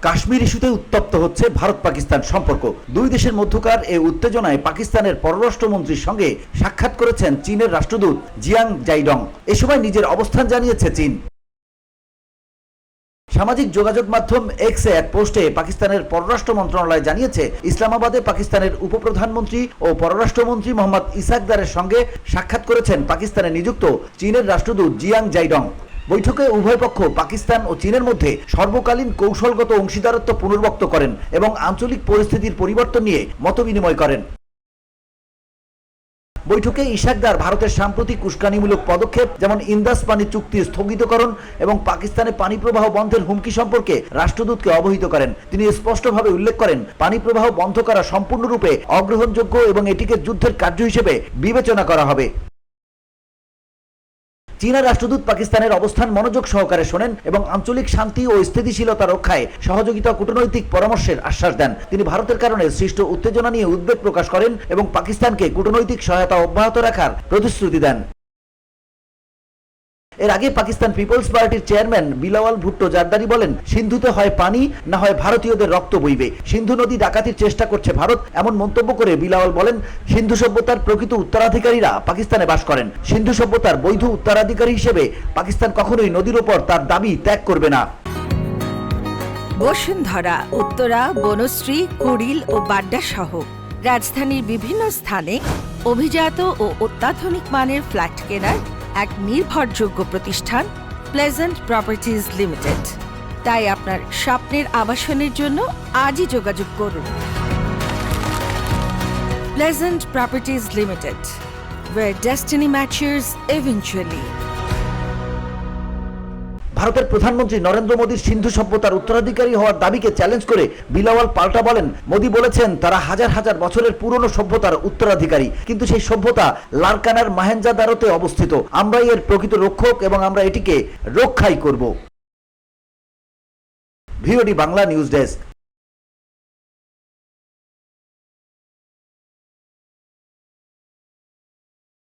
কাশ্মীর ইস্যুতে উত্তপ্ত হচ্ছে ভারত পাকিস্তান সম্পর্ক। দুই দেশের মধ্যকার এই উত্তেজনায় পাকিস্তানের পররাষ্ট্রমন্ত্রীর সঙ্গে সাক্ষাৎ করেছেন চীনের রাষ্ট্রদূত জিয়াং জাইডং। এ সময় নিজের অবস্থান জানিয়েছে চীন। সামাজিক যোগাযোগ মাধ্যম এক্সে এক পোস্টে পাকিস্তানের পররাষ্ট্র মন্ত্রণালয় জানিয়েছে, ইসলামাবাদে পাকিস্তানের উপপ্রধানমন্ত্রী ও পররাষ্ট্রমন্ত্রী মোহাম্মদ ইসাকদারের সঙ্গে সাক্ষাৎ করেছেন পাকিস্তানে নিযুক্ত চীনের রাষ্ট্রদূত জিয়াং জাইডং। বৈঠকে উভয় পক্ষ পাকিস্তান ও চীনের মধ্যে সর্বকালীন কৌশলগত অংশীদারত্ব পুনর্ব্যক্ত করেন এবং আঞ্চলিক পরিস্থিতির পরিবর্তন নিয়ে মতবিনিময় করেন। বৈঠকে ইসাকদার ভারতের সাম্প্রতিক উস্কানিমূলক পদক্ষেপ যেমন ইন্দাস পানি চুক্তি স্থগিতকরণ এবং পাকিস্তানে পানি প্রবাহ বন্ধের হুমকি সম্পর্কে রাষ্ট্রদূতকে অবহিত করেন। তিনি স্পষ্টভাবে উল্লেখ করেন, পানি প্রবাহ বন্ধ করা সম্পূর্ণরূপে অগ্রহণযোগ্য এবং এটিকে যুদ্ধের কার্য হিসেবে বিবেচনা করা হবে। চীনা রাষ্ট্রদূত পাকিস্তানের অবস্থান মনোযোগ সহকারে শোনেন এবং আঞ্চলিক শান্তি ও স্থিতিশীলতা রক্ষায় সহযোগিতা কূটনৈতিক পরামর্শের আশ্বাস দেন। তিনি ভারতের কারণে সৃষ্ট উত্তেজনা নিয়ে উদ্বেগ প্রকাশ করেন এবং পাকিস্তানকে কূটনৈতিক সহায়তা অব্যাহত রাখার প্রতিশ্রুতি দেন। এর আগে পাকিস্তান পিপলস পার্টির চেয়ারম্যান বিলাওয়াল ভুট্টো জারদারি বলেন, সিন্ধুতে হয় পানি না হয় ভারতীয়দের রক্ত বইবে। সিন্ধু নদী ডাকাতির চেষ্টা করছে ভারত, এমন মন্তব্য করে বিলাওয়াল বলেন, সিন্ধু সভ্যতার প্রকৃত উত্তরাধিকারীরা পাকিস্তানে বাস করেন। সিন্ধু সভ্যতার বৈধ উত্তরাধিকারী হিসেবে পাকিস্তান কখনোই নদীর ওপর তার দাবি ত্যাগ করবে না। বসুন্ধরা, উত্তরা, বনশ্রী, কুড়িল ও বাড্ডা সহ রাজধানীর বিভিন্ন স্থানে অভিজাত ও অত্যাধুনিক মানের ফ্ল্যাট কেনার এক নির্ভরযোগ্য প্রতিষ্ঠান প্লেজেন্ট প্রপার্টিজ লিমিটেড। তাই আপনার স্বপ্নের আবাসনের জন্য আজই যোগাযোগ করুন। Pleasant properties limited, where destiny matches eventually। ভারতের প্রধানমন্ত্রী নরেন্দ্র মোদীর সিন্ধু সভ্যতার উত্তরাধিকারী হওয়ার দাবিকে চ্যালেঞ্জ করে বিলাওয়াল পাল্টা বলেন, মোদী বলেছেন তারা হাজার হাজার বছরের পুরনো সভ্যতার উত্তরাধিকারী, কিন্তু সেই সভ্যতা লারকানার মহেঞ্জোদারোতে অবস্থিত। আমরাই এর প্রকৃত রক্ষক এবং আমরা এটিকে রক্ষাই করব। VOD Bangla news desk.